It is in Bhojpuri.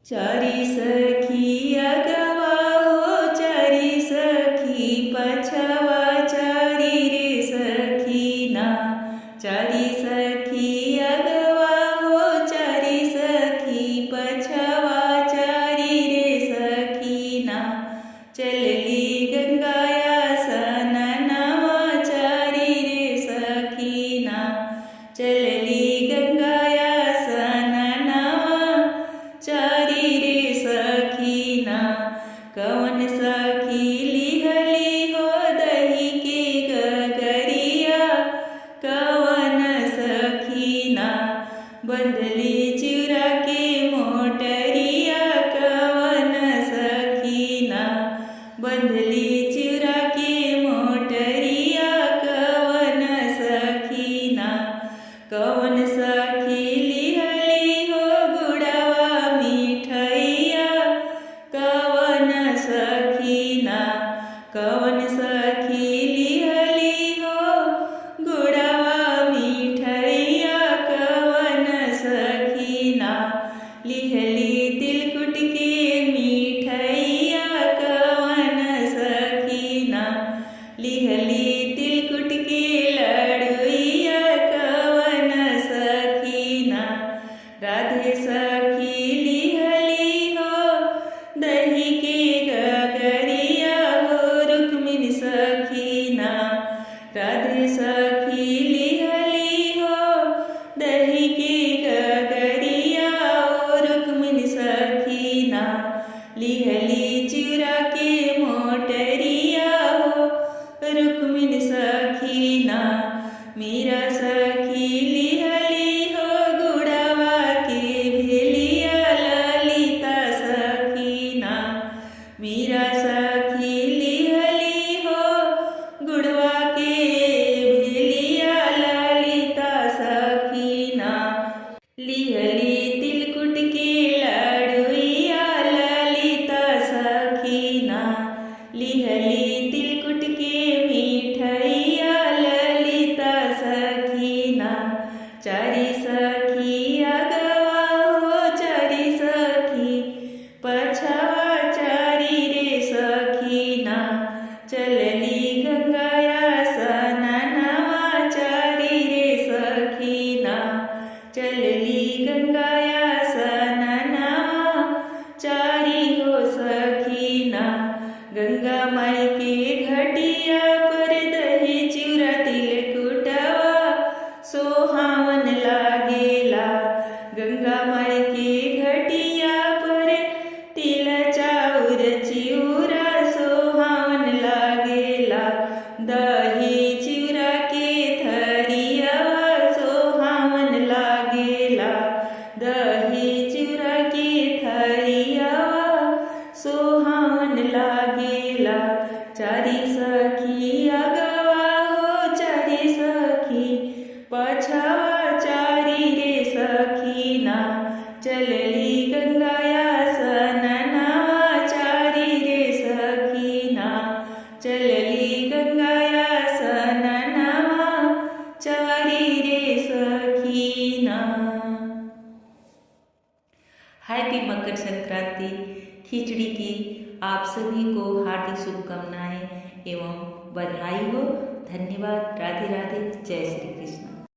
चारी सखी अगवा हो चारी सखी पछवा चारी रे सखी ना। चारी सखी अगवा हो चारी सखी पछवा चारी रे सखी ना। चलली गंगाया सननवा चारी रे सखी ना। चलली गंगाया सननवा चारी रे सखी ना। कवन सखी लिहली हो दही के गगरिया कवन सखी ना। बंधली चिरा के मोटरिया कवन सखी ना। बंधली चिरा के मोटरिया कवन सखी ना। कवन सखी लिहली हो गुड़वा मिठैया कवन सखी ना। कवन सखी लिहली हो गुड़वा मिठैया कवन सखी ना। लिहली तिलकुट के मिठैया कवन सखी ना। लिहली तिलकुट के लड़ुइया कवन सखी ना। राधे सखी लिहली हो दही के गगरिया हो रुक्मिणी सखी ना। राधे सखी लिहली हो दही के गगरिया हो रुक्मिणी सखी ना। लिहली चिरा के मोटरिया हो रुक्मिणी सखी ना। मीरा सखी लिहली हो गुड़वा के भेलिया ललिता सखी ना। मीरा सखी लिहली हो गुड़वा के भेलिया ललिता सखी ना। लिहली तिलकुट के लड़ुइया ललिता सखी ना। लिहली तिलकुट के मिठैया ललिता सखी ना। चारी सखी अगवा हो चारी सखी पछवा चारी रे सखी ना। चलली गंगाया सननवा चारी रे सखी ना। चलली गंगाया सननवा चारी हो सखी ना। गंगा माई के घटिया पर दही चिरा तिलकुटवा सोहावन लागेला। गंगा माई के घटिया पर तिल चाउर चिउरा सोहावन लागेला। दही चिउरा के थरियावा सोहावन लागेला। दही चिउरा के थरियावा सोहावन लागेला। चारी सखी अगवा हो चारी सखी पछवा चारी रे सखी ना। चलली गंगाया सननवा चारी रे सखी ना। चलली गंगाया सननवा चारी रे सखी ना। हैप्पी मकर संक्रांति खिचड़ी की आप सभी को हार्दिक शुभकामनाएं एवं बधाई हो। धन्यवाद। राधे राधे। जय श्री कृष्ण।